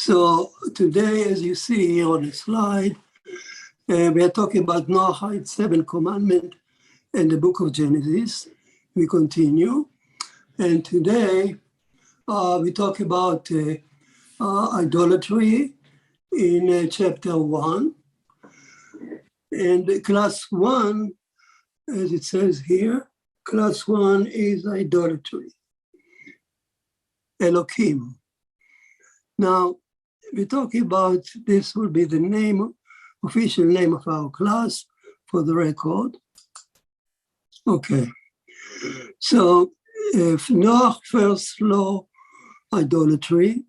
So today, as you see on the slide, we are talking about Noah's 7th commandment in the book of Genesis. We continue. And today, we talk about idolatry in chapter 1. And class 1, as it says here, class 1 is idolatry, Elohim. Now, we're talking about, this will be the name, official name of our class for the record. Okay. So, if Noah's first law, idolatry,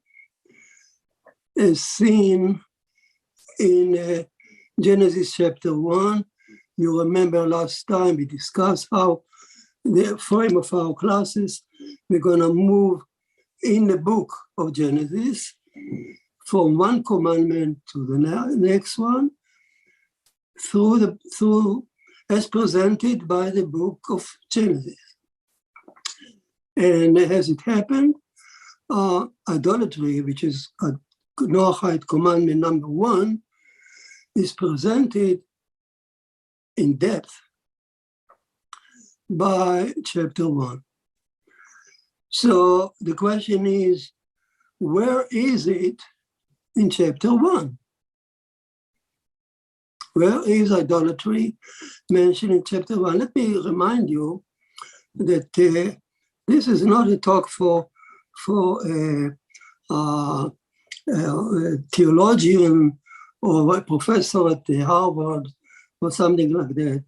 is seen in Genesis chapter 1. You remember last time we discussed how the frame of our classes, we're going to move in the book of Genesis from one commandment to the next one through as presented by the book of Genesis. And as it happened, idolatry, which is a Noahide commandment number 1, is presented in depth by chapter 1. So the question is, where is it in chapter 1? Where is idolatry mentioned in chapter 1? Let me remind you that this is not a talk for a theologian or a professor at Harvard or something like that.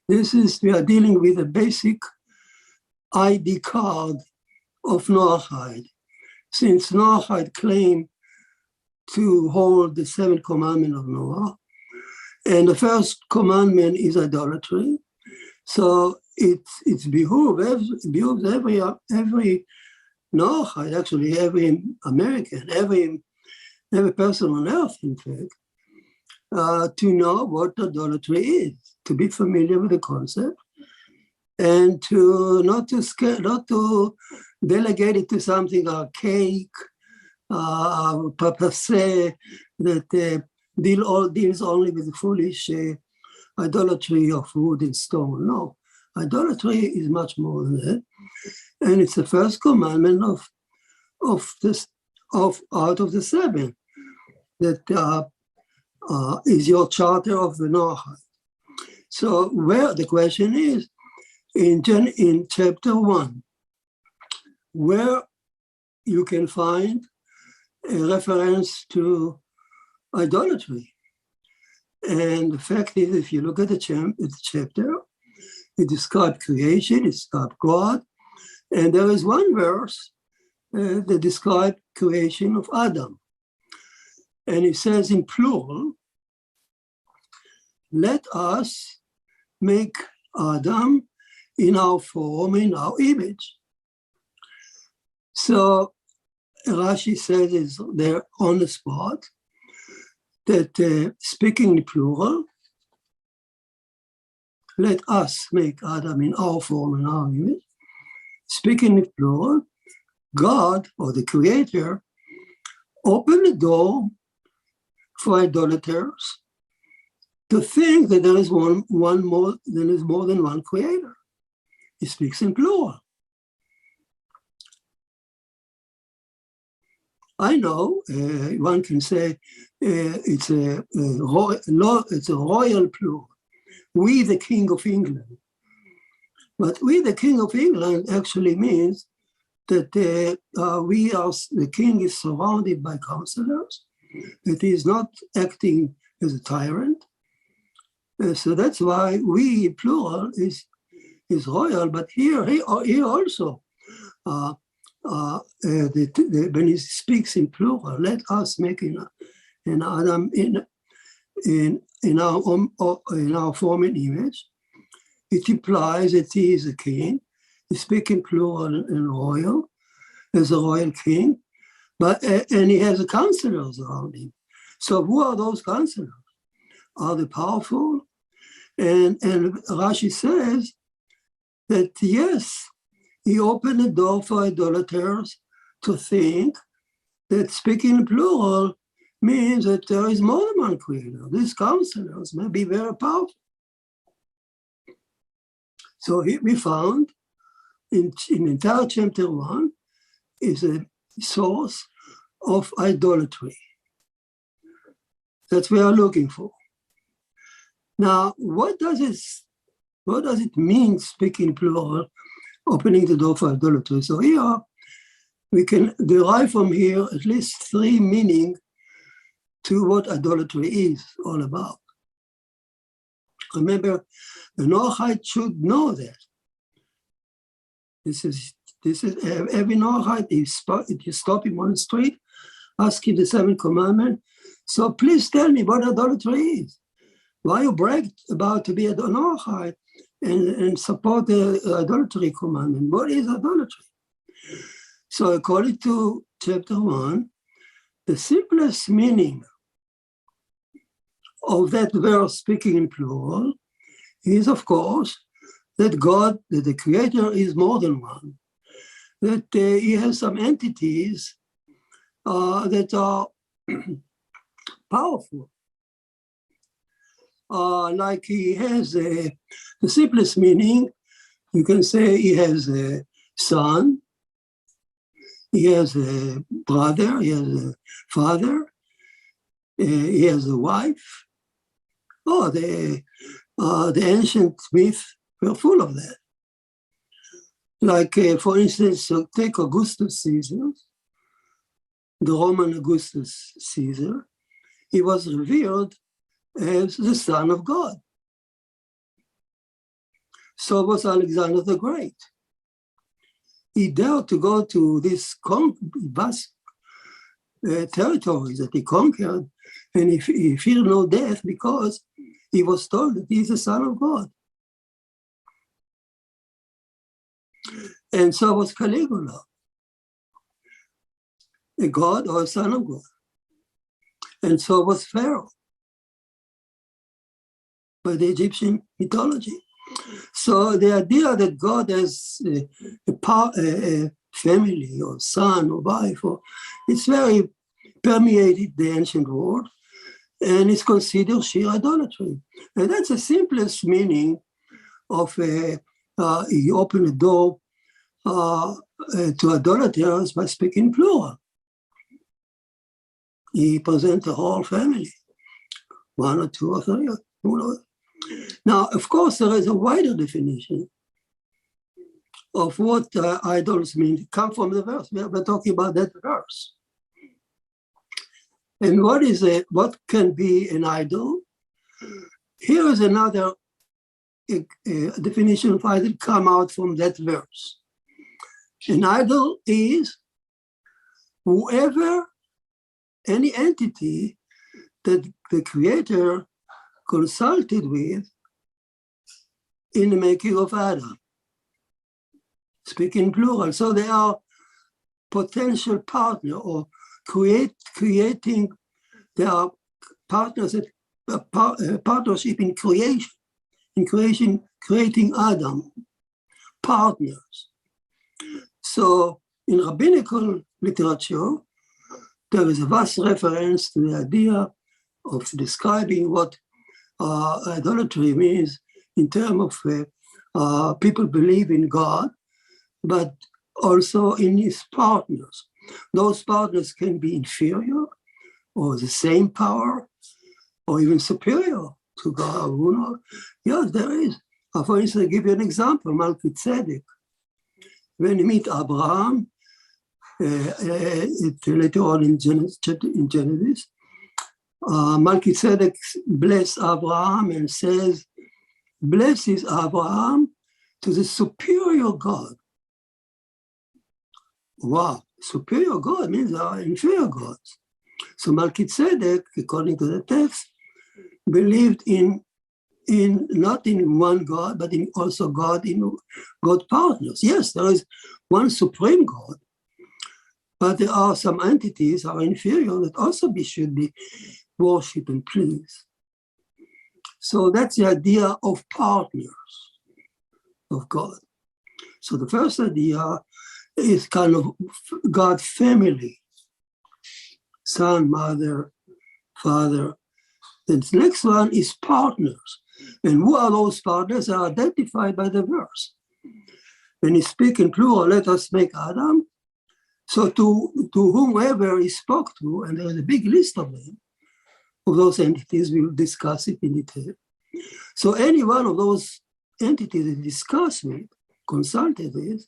We are dealing with a basic ID card of Noahide. Since Noahide claimed to hold the 7th commandment of Noah, and the first commandment is idolatry, so it behooves every Noahide, actually every American, every person on earth, in fact, to know what idolatry is, to be familiar with the concept, and to not to delegate it to something archaic, passe, that deals only with the foolish idolatry of wood and stone. No, idolatry is much more than that, and it's the first commandment out of the 7 that is your charter of the Noahide. So where the question is, in chapter 1, where you can find a reference to idolatry. And the fact is, if you look at the chapter, it describes creation, it describes God, and there is one verse that describes creation of Adam. And it says in plural, let us make Adam in our form, in our image. So Rashi says is there on the spot that speaking in plural, let us make Adam in our form and our image. Speaking in plural, God, or the Creator, opened the door for idolaters to think that there is more than one Creator. He speaks in plural. I know one can say it's a royal plural. We, the King of England. But we, the King of England, actually means that the king is surrounded by counselors, that he is not acting as a tyrant. So that's why we, plural, is royal. But here also, when he speaks in plural, let us make in Adam in our form and image, it implies that he is a king. He speaks in plural and royal, as a royal king, and he has counselors around him. So who are those counselors? Are they powerful? And Rashi says that yes, he opened the door for idolaters to think that speaking in plural means that there is more than one creator. These counselors may be very powerful. So we found in entire chapter 1 is a source of idolatry. That's what we are looking for. Now, what does it mean, speaking plural, opening the door for idolatry? So here, we can derive from here at least 3 meanings to what idolatry is all about. Remember, the Noahide should know that. This is every Noahide, if you stop him on the street, ask him the 7th commandment. So please tell me what idolatry is. Why you brag about to be a Noahide and support the idolatry commandment? What is idolatry? So according to chapter 1, the simplest meaning of that verse speaking in plural is, of course, that God, that the Creator is more than one, that he has some entities that are powerful. Like he has the simplest meaning, you can say he has a son, he has a brother, he has a father, he has a wife. Oh, the ancient myths were full of that. Like, for instance, take Augustus Caesar, the Roman Augustus Caesar. He was revered as the Son of God. So was Alexander the Great. He dared to go to these vast territories that he conquered, and he feared no death because he was told that he is the Son of God. And so was Caligula, a god or a son of God. And so was Pharaoh by the Egyptian mythology. So the idea that God has a family or son or wife, it's very permeated the ancient world, and it's considered sheer idolatry. And that's the simplest meaning of you open the door to idolaters by speaking plural. He presents the whole family, 1 or 2 or 3. Now, of course, there is a wider definition of what idols mean. Come from the verse. We're talking about that verse. And what can be an idol? Here is another definition of idol come out from that verse. An idol is whoever, any entity that the Creator consulted with in the making of Adam. Speaking plural. So they are potential partner or creating, they are partners, partnership in creation, creating Adam, partners. So in rabbinical literature, there is a vast reference to the idea of describing what idolatry means in terms of people believe in God, but also in his partners. Those partners can be inferior or the same power or even superior to God. You know? Yes, there is. For instance, I'll give you an example, Melchizedek. When you meet Abraham, later on in Genesis, Melchizedek blesses Abraham and says, blesses Abraham to the superior God. Wow, superior God means there are inferior gods. So Melchizedek, according to the text, believed in not in one God, but in also God in God partners. Yes, there is one supreme God, but there are some entities are inferior that also should be worshipped and pleased. So that's the idea of partners of God. So the first idea is kind of God family. son, mother, father. The next one is partners. And who are those partners? Are identified by the verse. When he speaks in plural, let us make Adam. So to whomever he spoke to, and there's a big list of them, of those entities, we will discuss it in detail. So any one of those entities he discussed with, consulted with,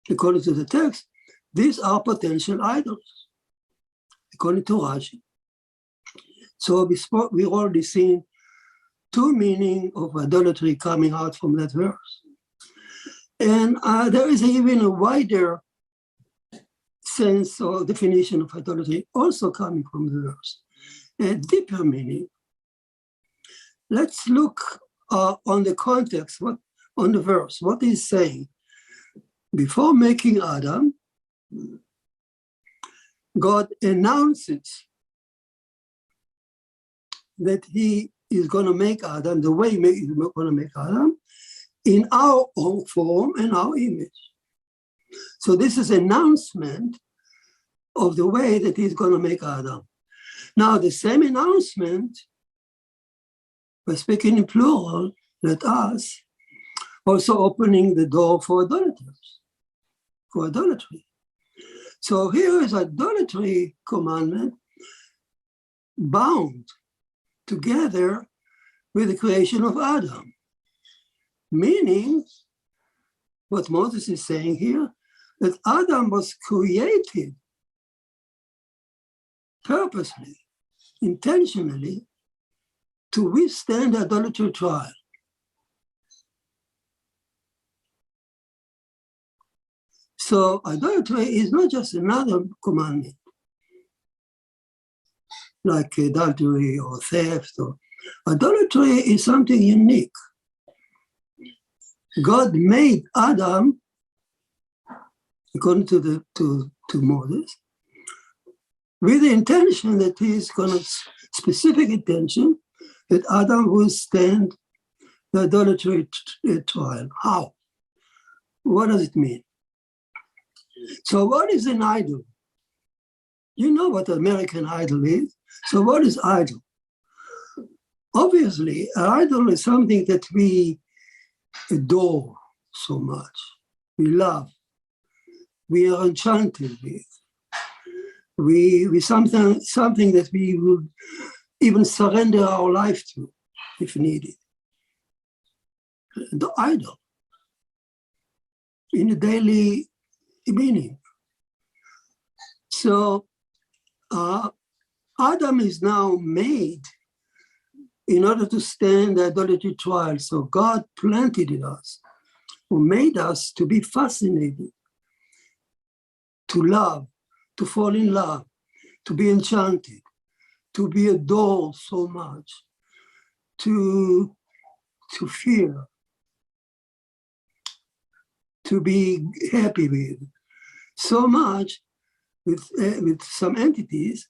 according to the text, these are potential idols, according to Rashi. So we've already seen two meanings of idolatry coming out from that verse. And there is even a wider sense or definition of idolatry also coming from the verse, a deeper meaning. Let's look on the context, on the verse, what he's saying. Before making Adam, God announces that he is going to make Adam, the way he's going to make Adam, in our own form and our image. So this is an announcement of the way that he's going to make Adam. Now, the same announcement, by speaking in plural, let us, also opening the door for idolaters, for idolatry. So here is idolatry commandment bound together with the creation of Adam. Meaning, what Moses is saying here, that Adam was created purposely, intentionally, to withstand the idolatry trial. So idolatry is not just another commandment, like adultery or theft. Idolatry is something unique. God made Adam, according to Moses, with the intention that he's going to, specific intention, that Adam will stand the idolatry trial. How? What does it mean? So what is an idol? You know what American Idol is. So what is idol? Obviously, an idol is something that we adore so much. We love. We are enchanted with. We something that we would even surrender our life to if needed. The idol in a daily meaning. So Adam is now made in order to stand the idolatry trial. So God planted in us, who made us to be fascinated, to love, to fall in love, to be enchanted, to be adored so much, to fear, to be happy with, so much with some entities,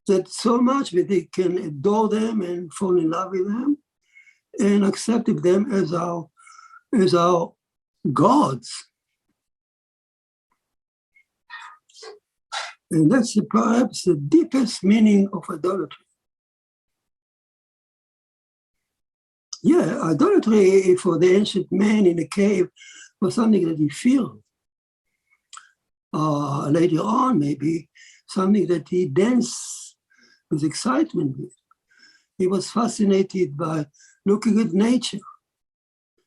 that so much that they can adore them and fall in love with them and accept them as our gods. And that's perhaps the deepest meaning of idolatry. Yeah, idolatry for the ancient man in a cave was something that he feared. Later on, maybe something that he danced with excitement with. He was fascinated by looking at nature,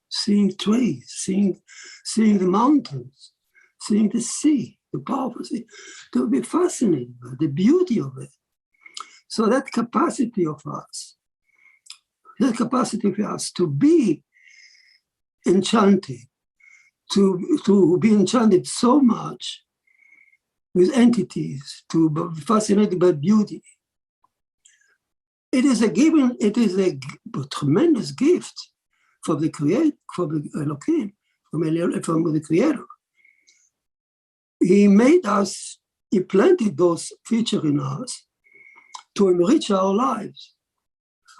seeing trees, seeing the mountains, seeing the sea, the powerful sea, to be fascinated by the beauty of it. So that capacity of us to be enchanted, to be enchanted so much with entities, to be fascinated by beauty. It is a tremendous gift from the Elohim, from the Creator. He made us, he planted those features in us to enrich our lives.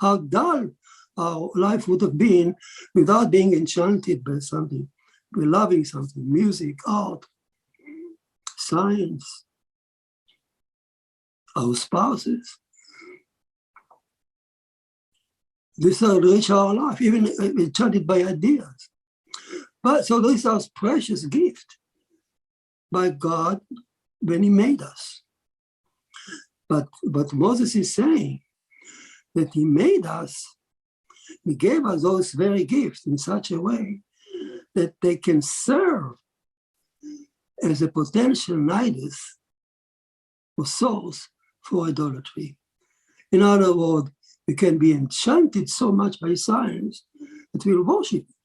How dull our life would have been without being enchanted by something, by loving something, music, art, science. our spouses. This enrich our life, even enchanted by ideas. But so this is our precious gift by God when He made us. But Moses is saying that He made us, He gave us those very gifts in such a way that they can serve as a potential nidus or source for idolatry. In other words, we can be enchanted so much by science that we'll worship it.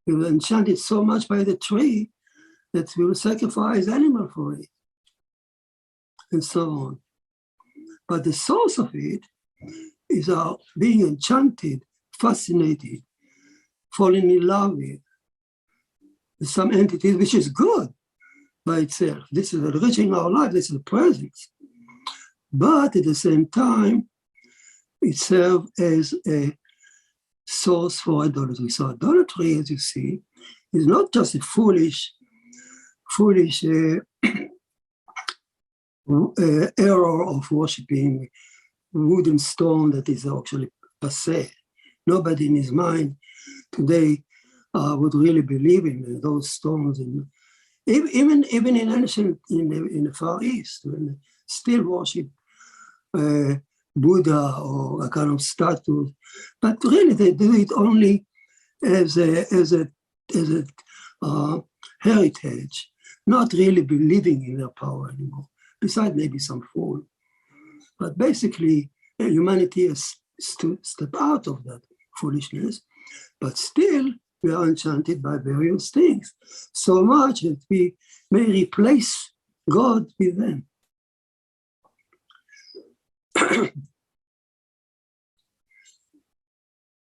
We will enchanted so much by the tree that we will sacrifice animal for it, and so on. But the source of it is our being enchanted, fascinated, falling in love with some entity which is good by itself. This is enriching our life, this is the presence. But at the same time, it serves as a source for idolatry. So idolatry, as you see, is not just a foolish error of worshiping wood and stone that is actually passé. Nobody in his mind today would really believe in those stones. And even in ancient, in the Far East, when they still worship Buddha or a kind of statue, but really they do it only as a heritage, not really believing in their power anymore. Besides maybe some fool, but basically humanity has to step out of that foolishness. But still, we are enchanted by various things, so much that we may replace God with them.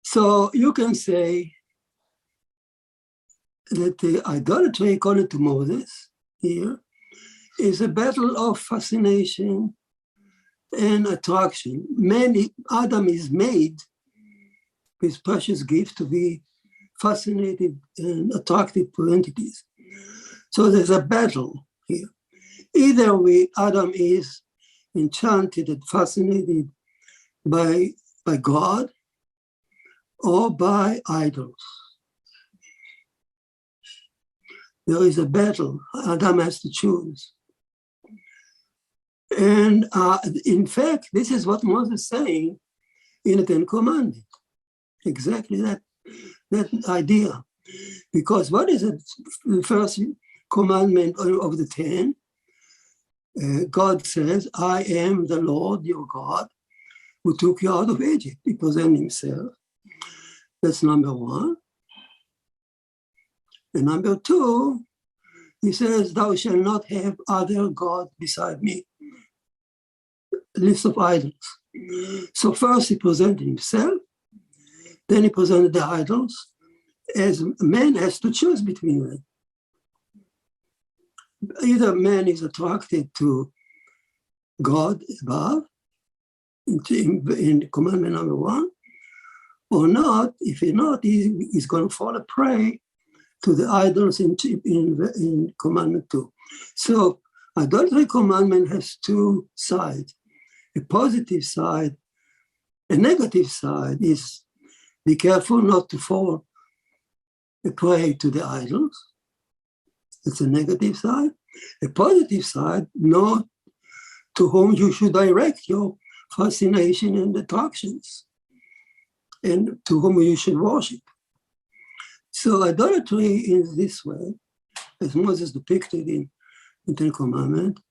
So you can say that the idolatry, according to Moses here, is a battle of fascination and attraction. Adam is made with precious gift to be fascinated and attracted to entities. So there's a battle here. Either Adam is enchanted and fascinated by God or by idols. There is a battle. Adam has to choose. And in fact, this is what Moses is saying in the Ten Commandments. Exactly that idea. Because what is it? The first commandment of the 10, God says, I am the Lord your God who took you out of Egypt. He presents himself. That's number one. And number two, he says, thou shalt not have other gods beside me. A list of idols. So first he presented himself, then he presented the idols, as man has to choose between them. Either man is attracted to God above, in commandment number one, or not. If he's not, he's going to fall a prey to the idols in commandment 2. So idolatry commandment has two sides. A positive side, a negative side is be careful not to fall a prey to the idols. It's a negative side. A positive side, know to whom you should direct your fascination and attractions, and to whom you should worship. So idolatry is this way, as Moses depicted in Ten Commandments,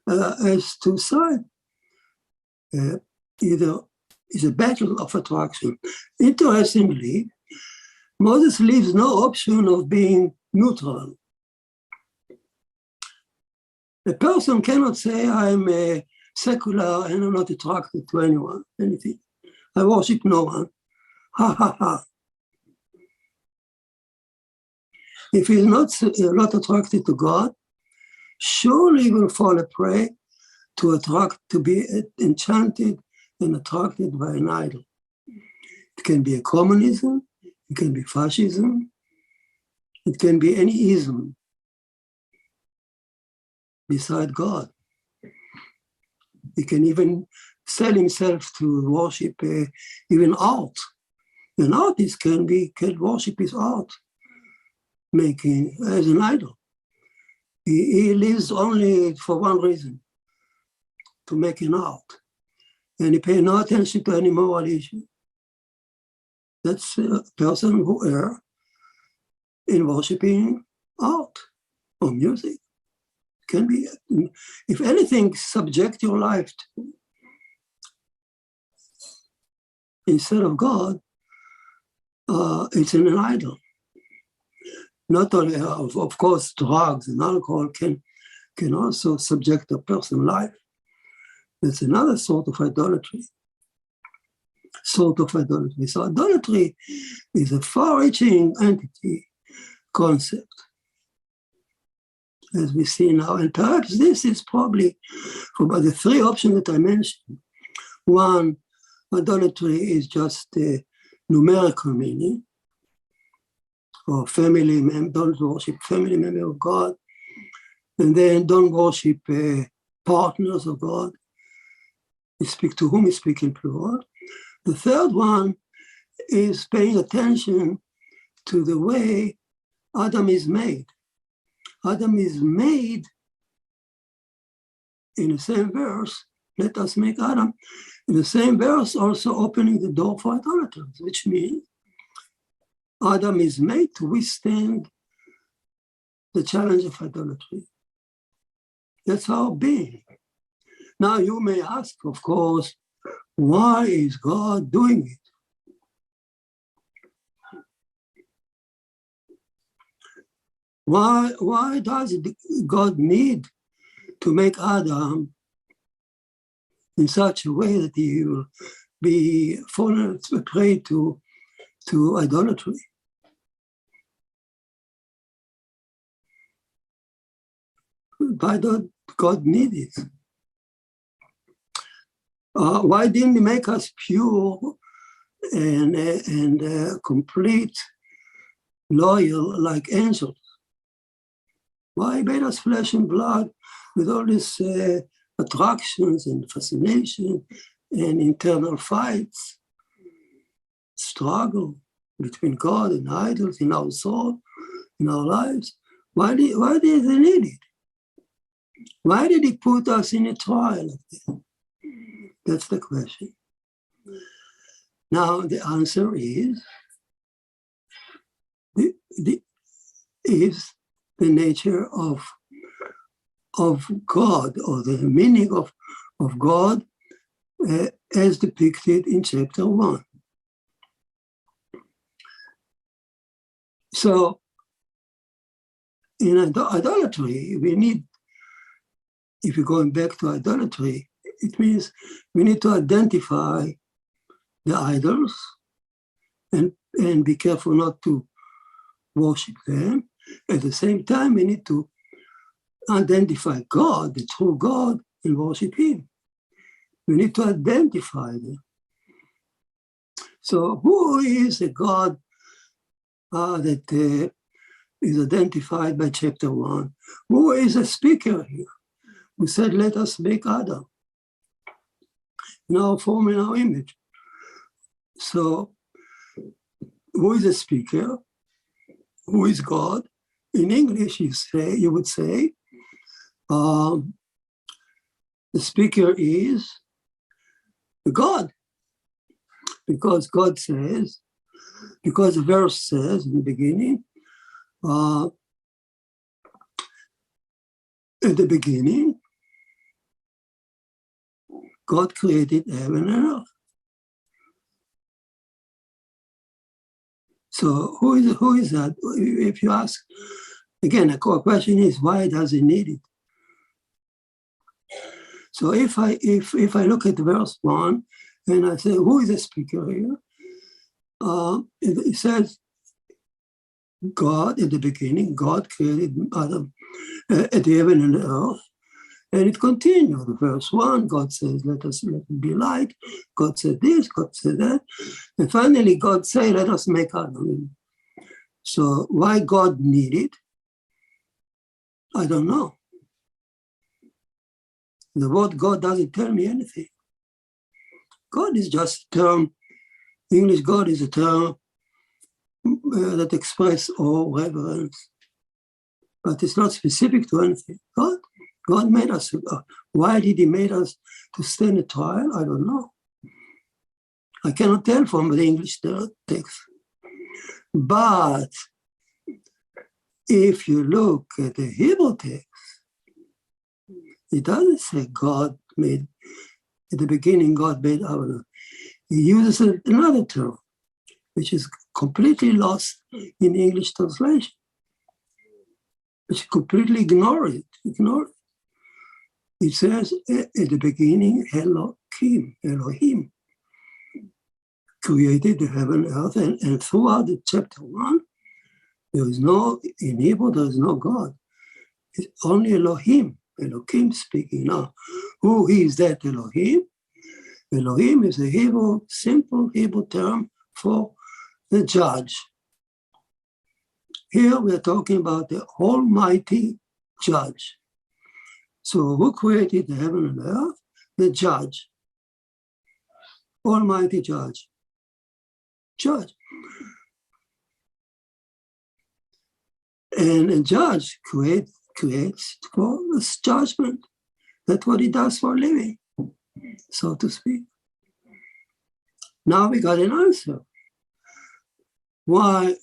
as two sides. Either is a battle of attraction. Interestingly, Moses leaves no option of being neutral. A person cannot say, I'm a secular and I'm not attracted to anyone, anything. I worship no one. Ha, ha, ha. If he's not attracted to God, surely he will fall a prey to be enchanted and attracted by an idol. It can be a communism, it can be fascism, it can be any ism beside God. He can even sell himself to worship even art. An artist can worship his art making as an idol. He lives only for one reason, to make an art. And he pays no attention to any moral issue. That's a person who errs in worshiping art or music. Can be, if anything, subject your life to instead of God, it's an idol. Not only, of course, drugs and alcohol can also subject a person's life. That's another sort of idolatry. So idolatry is a far-reaching entity concept, as we see now. And perhaps this is probably, for the three options that I mentioned. One, idolatry is just a numerical meaning, or don't worship family member of God, and then don't worship partners of God. You speak to whom you speak in plural. The third one is paying attention to the way Adam is made. Adam is made in the same verse, let us make Adam, in the same verse also opening the door for idolaters, which means Adam is made to withstand the challenge of idolatry. That's our being. Now you may ask, of course, why is God doing it? Why does God need to make Adam in such a way that he will be fallen prey to idolatry? Why does God need it? Why didn't he make us pure and complete, loyal like angels? Why made us flesh and blood with all these attractions and fascination and internal fights, struggle between God and idols in our soul, in our lives? Why did he need it? Why did he put us in a trial like that? That's the question. Now the answer is the nature of God, or the meaning of God as depicted in chapter 1. So in idolatry, we need, if you're going back to idolatry, it means we need to identify the idols and be careful not to worship them. At the same time, we need to identify God, the true God, and worship him. We need to identify them. So who is a God that is identified by chapter 1? Who is a speaker here? Who said, let us make Adam in our form, in our image. So who is a speaker? Who is God? In English, you would say, the speaker is God. Because God says, because the verse says in the beginning, at the beginning, God created heaven and earth. So who is that? If you ask, again, the core question is, why does he need it? So if I look at verse 1 and I say, who is the speaker here? It says, God, at the beginning, God created Adam at the heaven and the earth. And it continues. Verse 1, God says, let it be light. God said this, God said that. And finally, God said, let us make Adam. So why God needed? I don't know. The word God doesn't tell me anything. God is just a term. English God is a term that expresses all reverence, but it's not specific to anything. God made us. Why did He make us to stand a trial? I don't know. I cannot tell from the English text. But if you look at the Hebrew text, it doesn't say God made, at the beginning God made Abraham. He uses another term, which is completely lost in English translation, which completely ignore it. It says at the beginning, Elohim, created the heaven and earth, and throughout the chapter 1, there is no, in Hebrew, there is no God. It's only Elohim speaking. Now, who is that Elohim? Elohim is a simple Hebrew term for the judge. Here we are talking about the Almighty Judge. So who created the heaven and earth? The Judge. Almighty Judge. And a judge creates for judgment. That's what he does for a living, so to speak. Now we got an answer. Why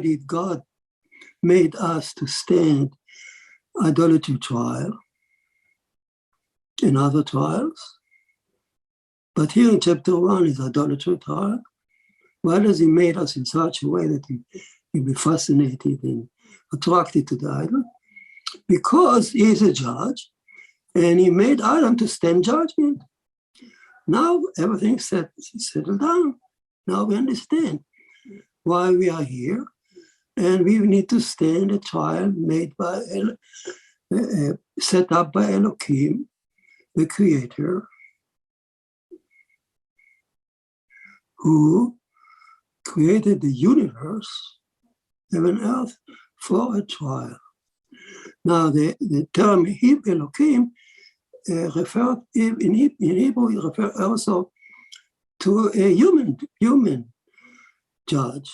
did God made us to stand idolatry trial and other trials? But here in chapter 1 is idolatry trial. Why does He made us in such a way that we be fascinated and attracted to the idol? Because He is a judge, and He made Adam to stand judgment. Now everything's settled down. Now we understand why we are here, and we need to stand a trial made by, set up by Elohim, the Creator, who created the universe, heaven and earth, for a trial. Now the term Elohim referred in Hebrew, it refers also to a human judge.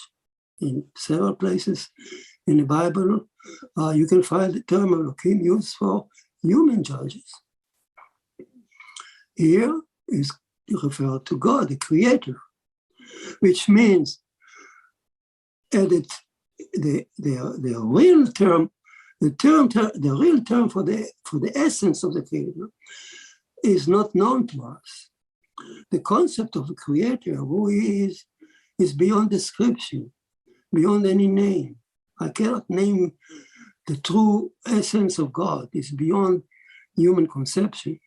In several places in the Bible, you can find the term Elohim used for human judges. Here is referred to God, the Creator, which means the real term, the real term for the essence of the Creator is not known to us. The concept of the Creator, who He is beyond description, beyond any name. I cannot name the true essence of God. It's beyond human conception.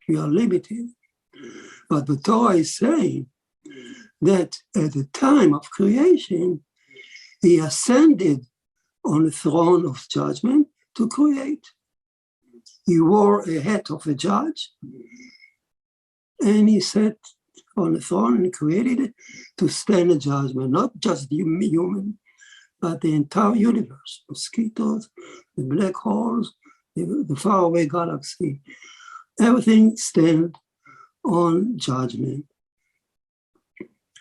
We are limited. But the Torah is saying that at the time of creation, He ascended on the throne of judgment to create. He wore a hat of a judge, and He sat on the throne and created it to stand a judgment, not just the human, but the entire universe, mosquitoes, the black holes, the faraway galaxy. Everything stands on judgment,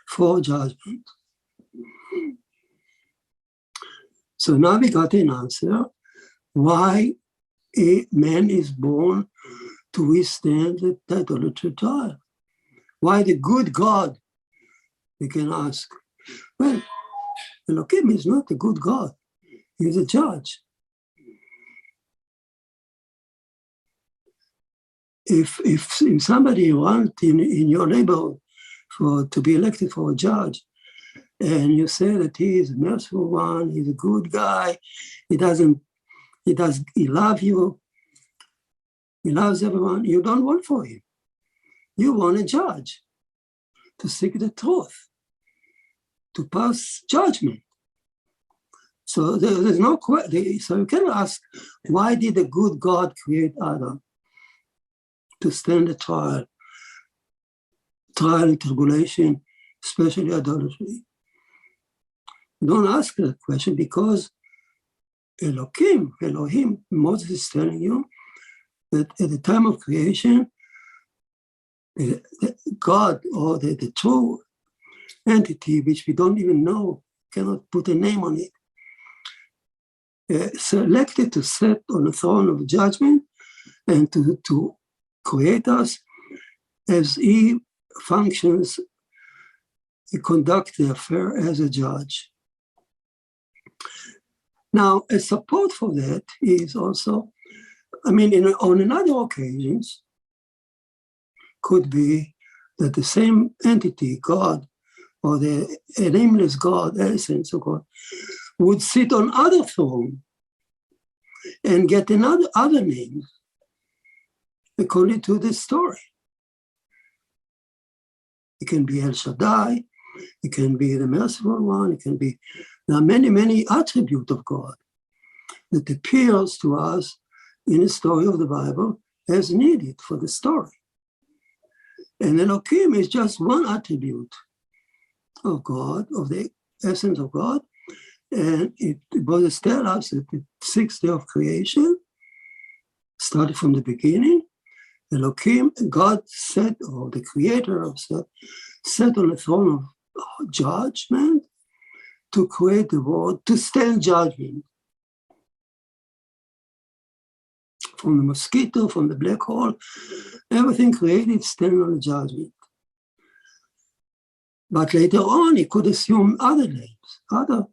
for judgment. So now we got an answer why a man is born to withstand the idolatry trial. Why the good God, we can ask. Well, Elohim is not a good God. He's a judge. If somebody wants in your neighborhood to be elected for a judge, and you say that he is a merciful one, he's a good guy, he loves you, he loves everyone, you don't want for him. You want a judge to seek the truth, to pass judgment. So there's no question. So you can ask, why did the good God create Adam? To stand the trial and tribulation, especially idolatry. Don't ask that question because Elohim, Moses is telling you that at the time of creation, God, or the true entity, which we don't even know, cannot put a name on it, selected to sit on the throne of judgment and to create us as he functions, he conducts the affair as a judge. Now, a support for that is also, on another occasions, could be that the same entity, God, or the nameless God, essence of God, would sit on other throne and get other names according to this story. It can be El Shaddai, it can be the merciful one, there are many, many attributes of God that appears to us in the story of the Bible as needed for the story. And Elohim is just one attribute of God, of the essence of God. And it was tell us that the sixth day of creation started from the beginning. Elohim, God sat, or the creator of sat on the throne of judgment to create the world, to stand judgment. From the mosquito, from the black hole, everything created stand on the judgment. But later on, he could assume other names, other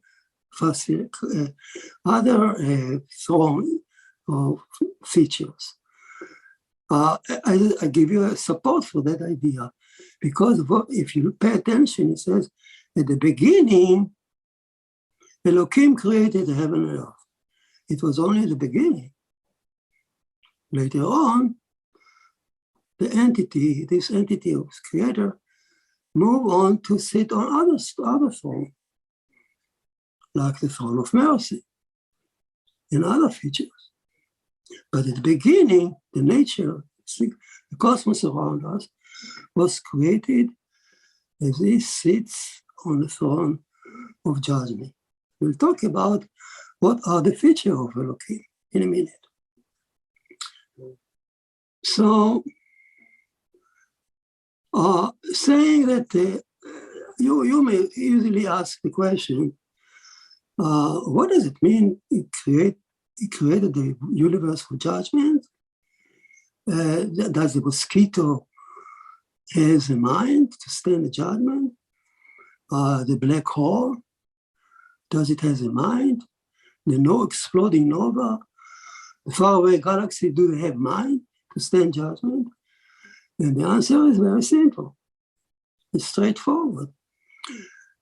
throne or features. I give you a support for that idea, because if you pay attention, it says, at the beginning, Elohim created the heaven and earth. It was only the beginning. Later on, this entity of creator, move on to sit on other throne, like the throne of mercy and other features. But at the beginning, the nature, the cosmos around us, was created as he sits on the throne of judgment. We'll talk about what are the features of Elohim in a minute. So, saying that you may easily ask the question, what does it mean he created the universe for judgment? Does the mosquito has a mind to stand the judgment? The black hole, does it have a mind? The exploding nova, the faraway galaxy, do they have mind to stand judgment? And the answer is very simple. It's straightforward.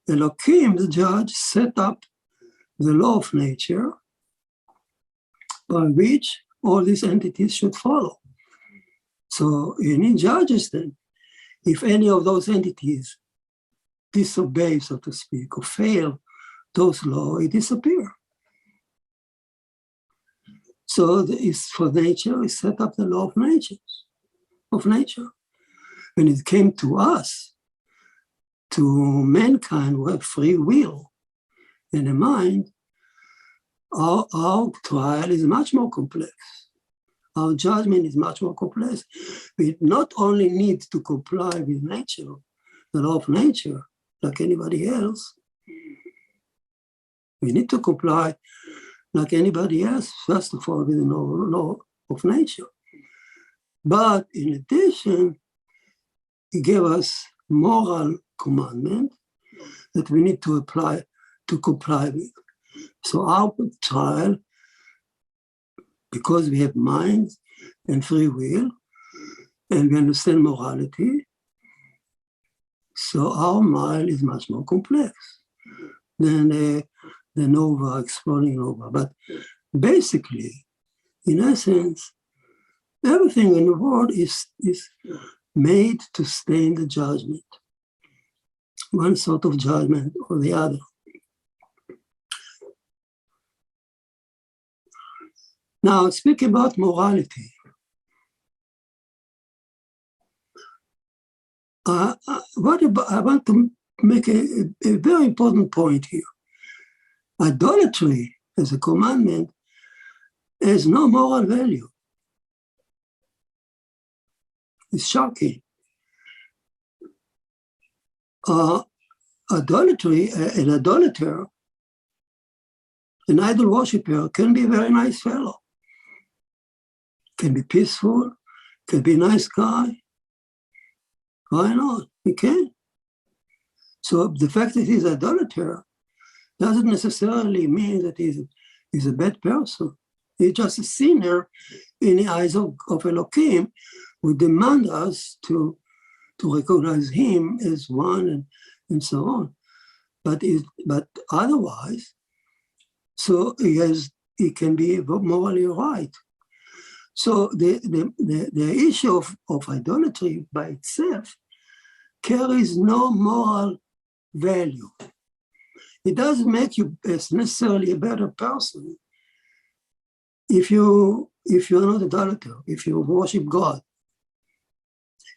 Elohim, the judge, set up the law of nature by which all these entities should follow. So he judges them. If any of those entities disobey, so to speak, or fail those laws, it disappears. So for nature, he set up the law of nature. When it came to us, to mankind who have free will and a mind, our trial is much more complex. Our judgment is much more complex. We not only need to comply with nature, the law of nature, like anybody else, we need to comply like anybody else, first of all, with the law of nature. But in addition, he gave us moral commandment that we need to comply with. So our trial, because we have mind and free will, and we understand morality, so our mind is much more complex than the nova, exploding nova. But basically, in essence, everything in the world is made to stand the judgment, one sort of judgment or the other. Now, speaking about morality, I want to make a very important point here. Idolatry as a commandment has no moral value. It's shocking. Idolatry, an idolater, an idol worshiper can be a very nice fellow. Can be peaceful, can be a nice guy. Why not? He can. So the fact that he's an idolater doesn't necessarily mean that he's a bad person. He's just a sinner in the eyes of Elohim, who demand us to recognize him as one and so on. But otherwise, so he can be morally right. So the issue of idolatry by itself carries no moral value. It doesn't make you necessarily a better person if you're not an idolater, if you worship God.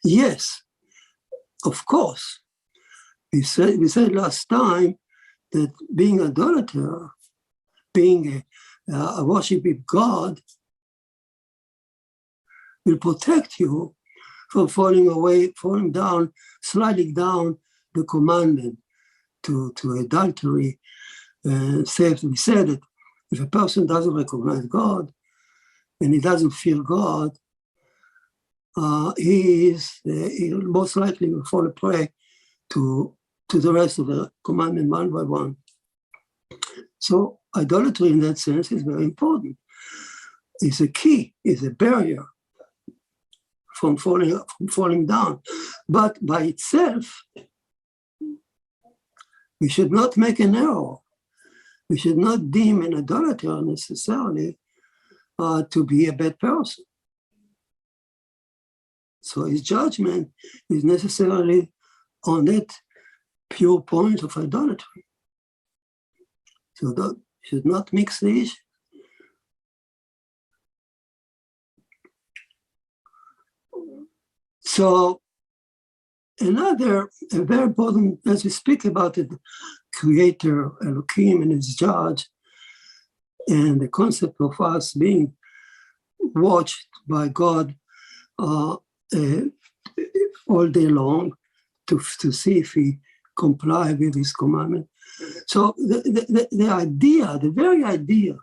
Yes, of course. We said last time that being an idolater, being a worshiping God, will protect you from falling down, sliding down the commandment to adultery. We said that if a person doesn't recognize God and he doesn't fear God, he most likely will fall prey to the rest of the commandment one by one. So idolatry in that sense is very important. It's a key, it's a barrier from falling down. But by itself, we should not make an error. We should not deem an idolater necessarily to be a bad person. So his judgment is necessarily on that pure point of idolatry. So that should not mix the issue. So a very important, as we speak about the creator Elohim and his judge, and the concept of us being watched by God all day long to see if we comply with his commandment. So the idea, the very idea,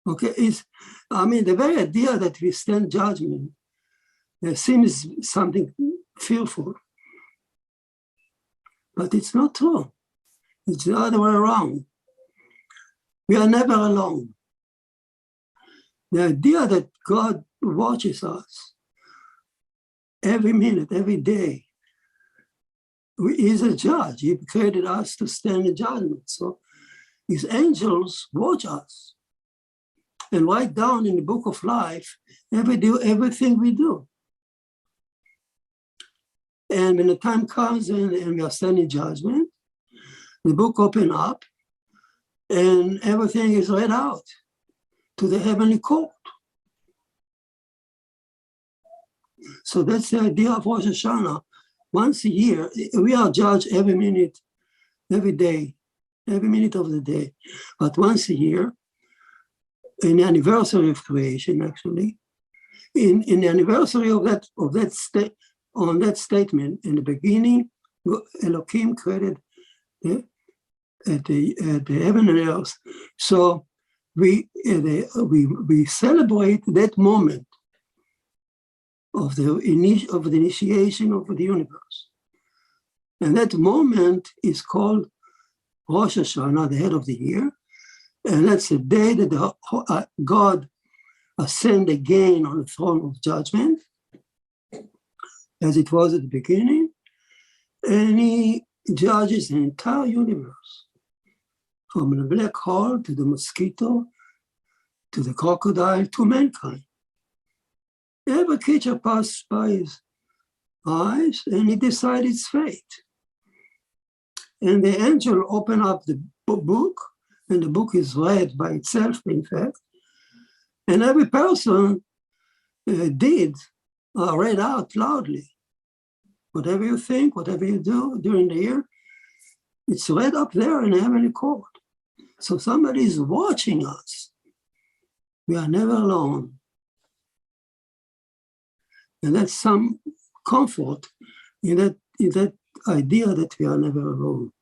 okay, the very idea that we stand judgment seems something fearful, but it's not true. It's the other way around. We are never alone. The idea that God watches us every minute, every day, he is a judge. He created us to stand in judgment. So his angels watch us and write down in the book of life everything we do. And when the time comes and we are standing in judgment, the book opens up and everything is read out to the heavenly court. So that's the idea of Rosh Hashanah. Once a year, we are judged every minute, every day, every minute of the day. But once a year, in the anniversary of creation, actually, in the anniversary of that statement, in the beginning, Elohim created the heaven and earth. So we celebrate that moment of the initiation of the universe. And that moment is called Rosh Hashanah, the head of the year. And that's the day that God ascend again on the throne of judgment, as it was at the beginning. And he judges the entire universe, from the black hole to the mosquito, to the crocodile, to mankind. Every creature passed by his eyes, and he decided its fate. And the angel opened up the book, and the book is read by itself, in fact. And every person read out loudly. Whatever you think, whatever you do during the year, it's read up there in the heavenly court. So somebody is watching us. We are never alone. And that's some comfort in that idea that we are never alone.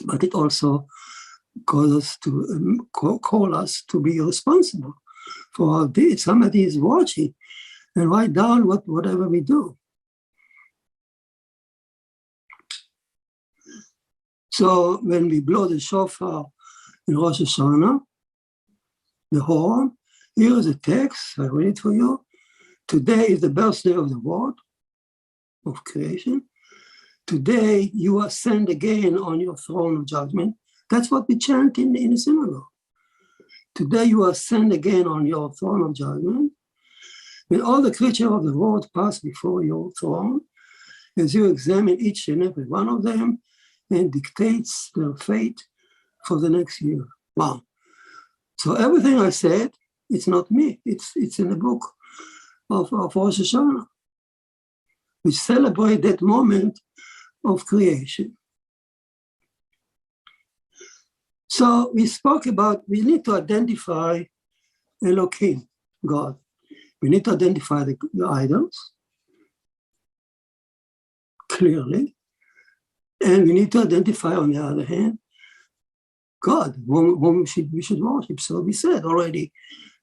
But it also calls us to call us to be responsible for our deeds. Somebody is watching and write down whatever we do. So when we blow the shofar in Rosh Hashanah, the horn, here is a text, I read it for you. Today is the birthday of the world, of creation. Today you ascend again on your throne of judgment. That's what we chant in the synagogue. Today you ascend again on your throne of judgment. When all the creatures of the world pass before your throne, as you examine each and every one of them and dictates their fate for the next year. Wow. So everything I said, it's not me. It's in the book of Rosh Hashanah, which celebrate that moment of creation. So we spoke about, we need to identify Elohim, God. We need to identify the idols clearly. And we need to identify, on the other hand, God, whom we should worship. So we said already,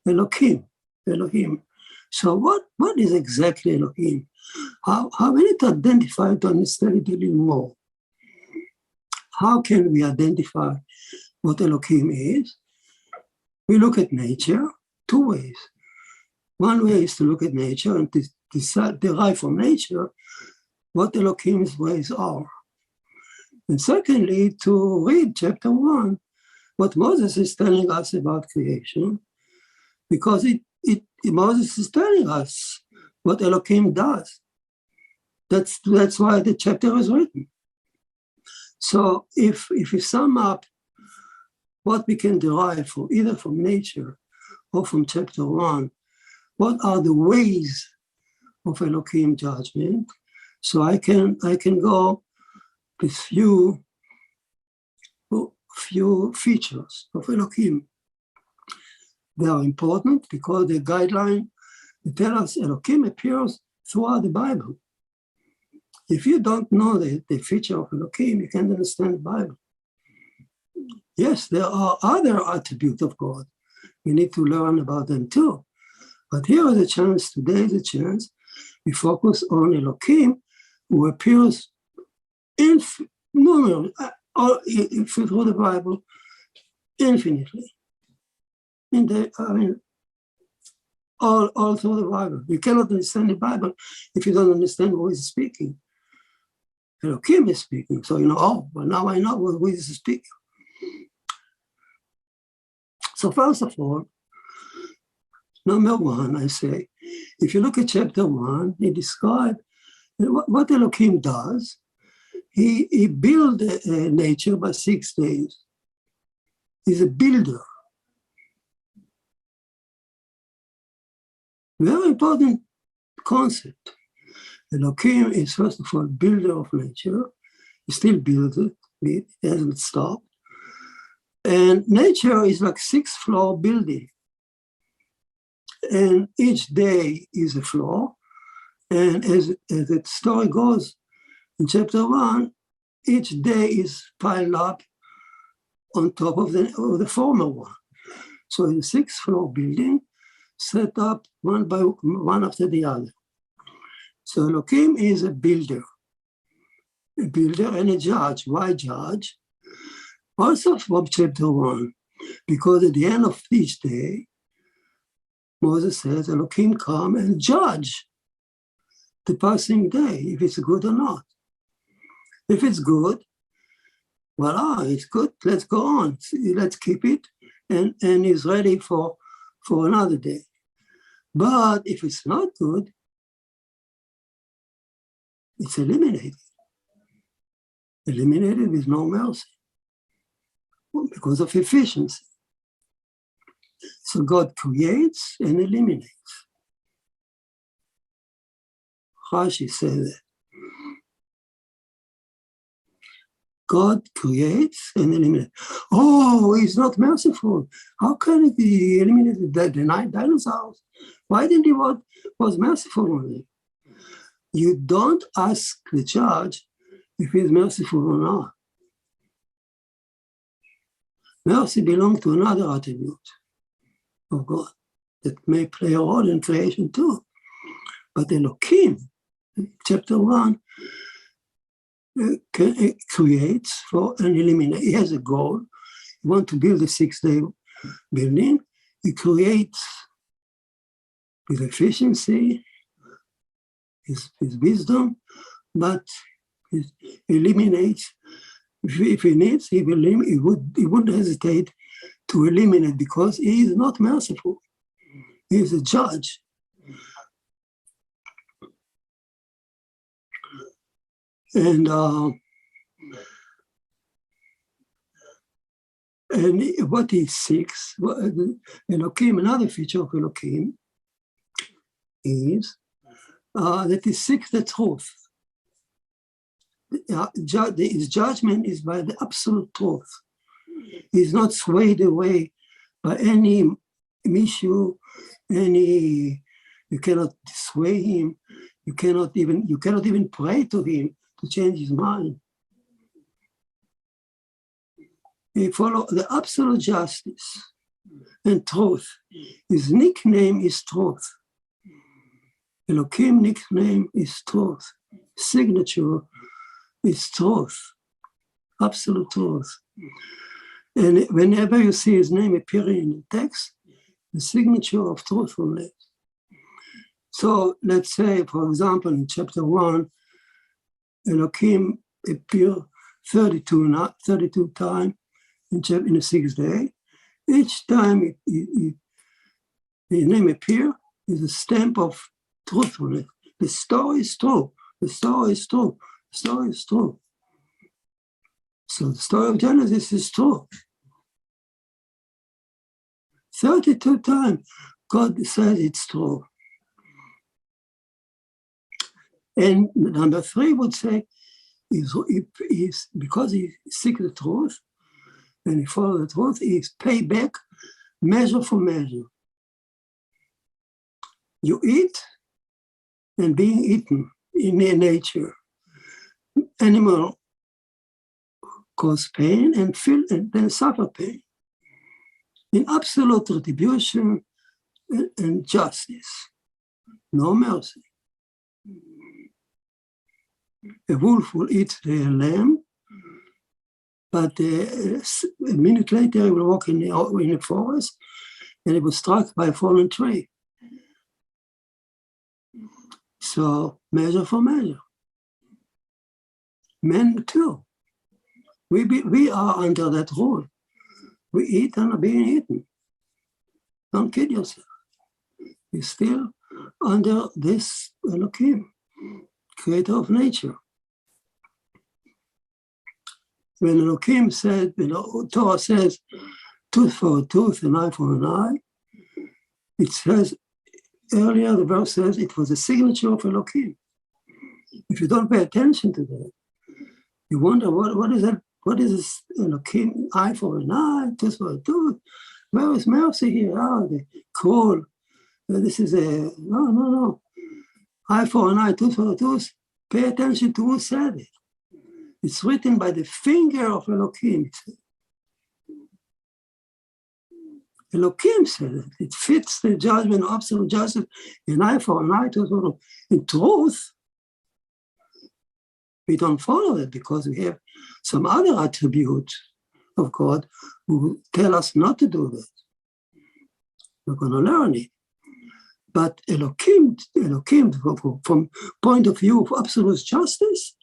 Elohim. So what is exactly Elohim? How we need to identify to understand it a little more. How can we identify what Elohim is? We look at nature two ways. One way is to look at nature and to derive from nature what Elohim's ways are. And secondly, to read chapter 1, what Moses is telling us about creation, because Moses is telling us what Elohim does. That's why the chapter is written. So if we sum up what we can derive from either from nature or from chapter 1, what are the ways of Elohim judgment? So I can go with few features of Elohim. They are important because the guideline, they tell us Elohim appears throughout the Bible. If you don't know the feature of Elohim, you can't understand the Bible. Yes, there are other attributes of God. We need to learn about them too. But here is a chance, today is a chance, we focus on Elohim, who appears through the Bible infinitely. All through the Bible. You cannot understand the Bible if you don't understand who is speaking. Elohim is speaking, so but now I know who is speaking. So first of all, number one, I say, if you look at chapter 1, he describes what Elohim does. He built nature by 6 days. He's a builder. Very important concept. Elohim is, first of all, builder of nature. He still builds it. It hasn't stopped. And nature is like 6-floor building. And each day is a floor. And as the story goes in chapter 1, each day is piled up on top of the former one. So in a 6-floor building, set up one after the other. So Elohim is a builder and a judge. Why judge? Also from chapter 1, because at the end of each day, Moses says, Elohim come and judge the passing day, if it's good or not. If it's good, it's good, let's go on. Let's keep it, and he's ready for another day. But if it's not good, it's eliminated with no mercy because of efficiency. So God creates and eliminates. Rashi says that. God creates and eliminates. Oh, he's not merciful. How can he eliminate the dinosaurs? Why didn't he was merciful on it? You don't ask the judge if he's merciful or not. Mercy belongs to another attribute of God that may play a role in creation too. But Elohim, chapter 1, creates for and eliminates. He has a goal. He wants to build a 6-day building. He creates with efficiency, his wisdom, but he eliminates. If he needs, he wouldn't hesitate to eliminate because he is not merciful. He is a judge. And what he seeks, Elohim, another feature of Elohim is that he seeks the truth. His judgment is by the absolute truth. He's not swayed away by any issue, you cannot sway him. You cannot even pray to him to change his mind. He follows the absolute justice and truth. His nickname is truth. Elohim nickname is truth. Signature is truth. Absolute truth. And whenever you see his name appearing in the text, the signature of truthfulness. So let's say, for example, in chapter 1, Elohim appeared 32 times in the 6th day. Each time his name appears is a stamp of truthfulness. The story is true. The story is true. The story is true. So the story of Genesis is true. 32 times God says it's true. And number 3 would say, is because he seeks the truth and he follows the truth, he pay back measure for measure. You eat and being eaten in nature. Animal cause pain and feel and then suffer pain. In absolute retribution and justice, no mercy. A wolf will eat the lamb, but a minute later he will walk in the forest and he was struck by a fallen tree. So measure for measure. Men too. We are under that rule. We eat and are being eaten. Don't kid yourself. You're still under this Elohim, creator of nature. When Elohim said, Torah says, tooth for a tooth, an eye for an eye, it says, earlier the verse says it was a signature of Elohim. If you don't pay attention to that, you wonder, what is that? What is this Elohim, eye for an eye, tooth for a tooth? Where is mercy here? Oh, the cruel. This is no. Eye for an eye, tooth for a tooth. Pay attention to who said it. It's written by the finger of Elohim. Elohim said it. It fits the judgment of absolute justice. An eye for an eye, tooth for a tooth. In truth, we don't follow it because we have some other attributes of God who tell us not to do that. We're going to learn it. But Elohim, from point of view of absolute justice,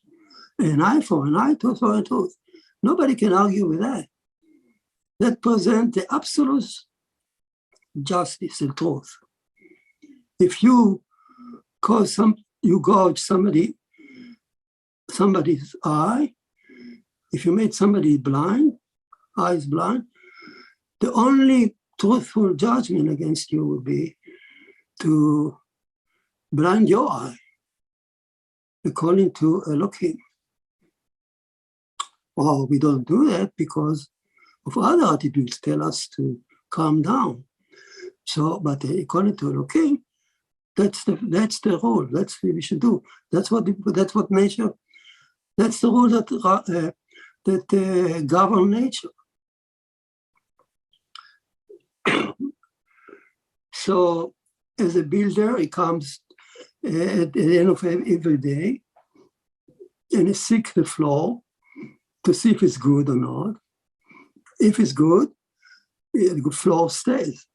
an eye for an eye, tooth for a tooth. Nobody can argue with that. That presents the absolute justice and truth. If you gouge somebody's eye, if you made somebody blind, eyes blind, the only truthful judgment against you would be to blind your eye, according to Elohim. Or we don't do that because of other attributes tell us to calm down. So, but according to Elohim, that's the rule. That's what we should do. That's what nature. That's the rule that govern nature. So, as a builder, he comes at the end of every day, and he seeks the floor to see if it's good or not. If it's good, the floor stays.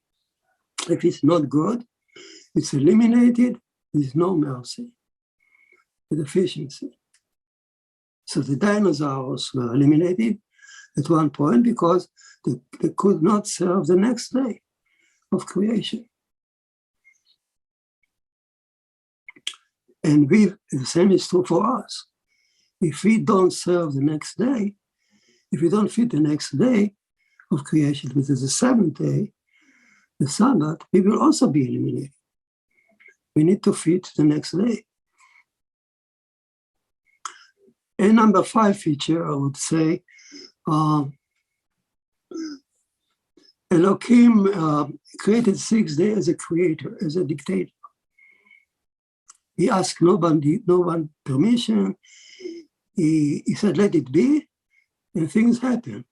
If it's not good, it's eliminated. There's no mercy, the deficiency. So the dinosaurs were eliminated at one point because they could not serve the next day of creation. And the same is true for us. If we don't serve the next day, if we don't fit the next day of creation, which is the seventh day, the Sabbath, we will also be eliminated. We need to fit the next day. And number 5 feature, I would say, Elohim created 6 days as a creator, as a dictator. He asked no one permission. He said, let it be, and things happen.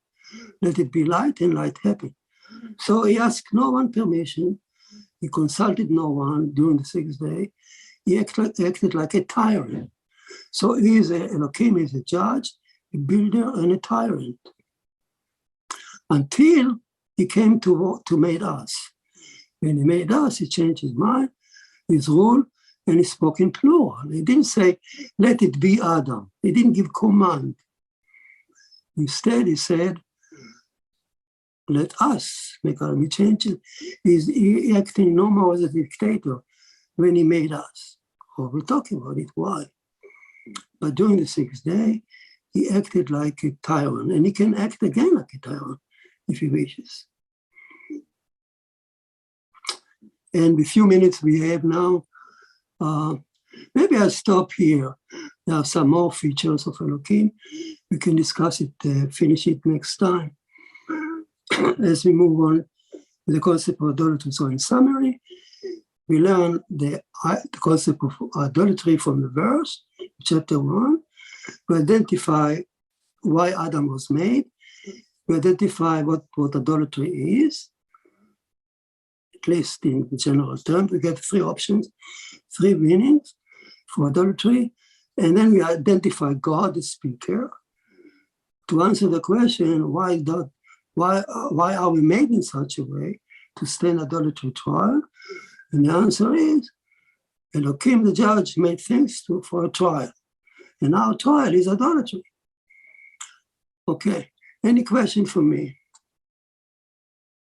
Let it be light, and light happened. So he asked no one permission. He consulted no one during the 6th day. He acted like a tyrant. So Elohim is a judge, a builder, and a tyrant. Until he came to make us. When he made us, he changed his mind, his rule, and he spoke in plural. He didn't say, let it be Adam. He didn't give command. Instead, he said, let us make our changes. He acting no more as a dictator when he made us. Oh, we're talking about it, why? But during the 6th day, he acted like a tyrant, and he can act again like a tyrant if he wishes. And the few minutes we have now, maybe I'll stop here. There are some more features of Elohim. We can discuss it, finish it next time. As we move on with the concept of idolatry. So in summary, we learn the concept of idolatry from the verse, chapter 1. We identify why Adam was made. We identify what idolatry is, at least in general terms. We get 3 options, 3 meanings for idolatry. And then we identify God, the speaker, to answer the question, why are we made in such a way to stand idolatry trial? And the answer is, Elohim, the judge, made things for a trial. And our trial is idolatry. Okay, any question for me?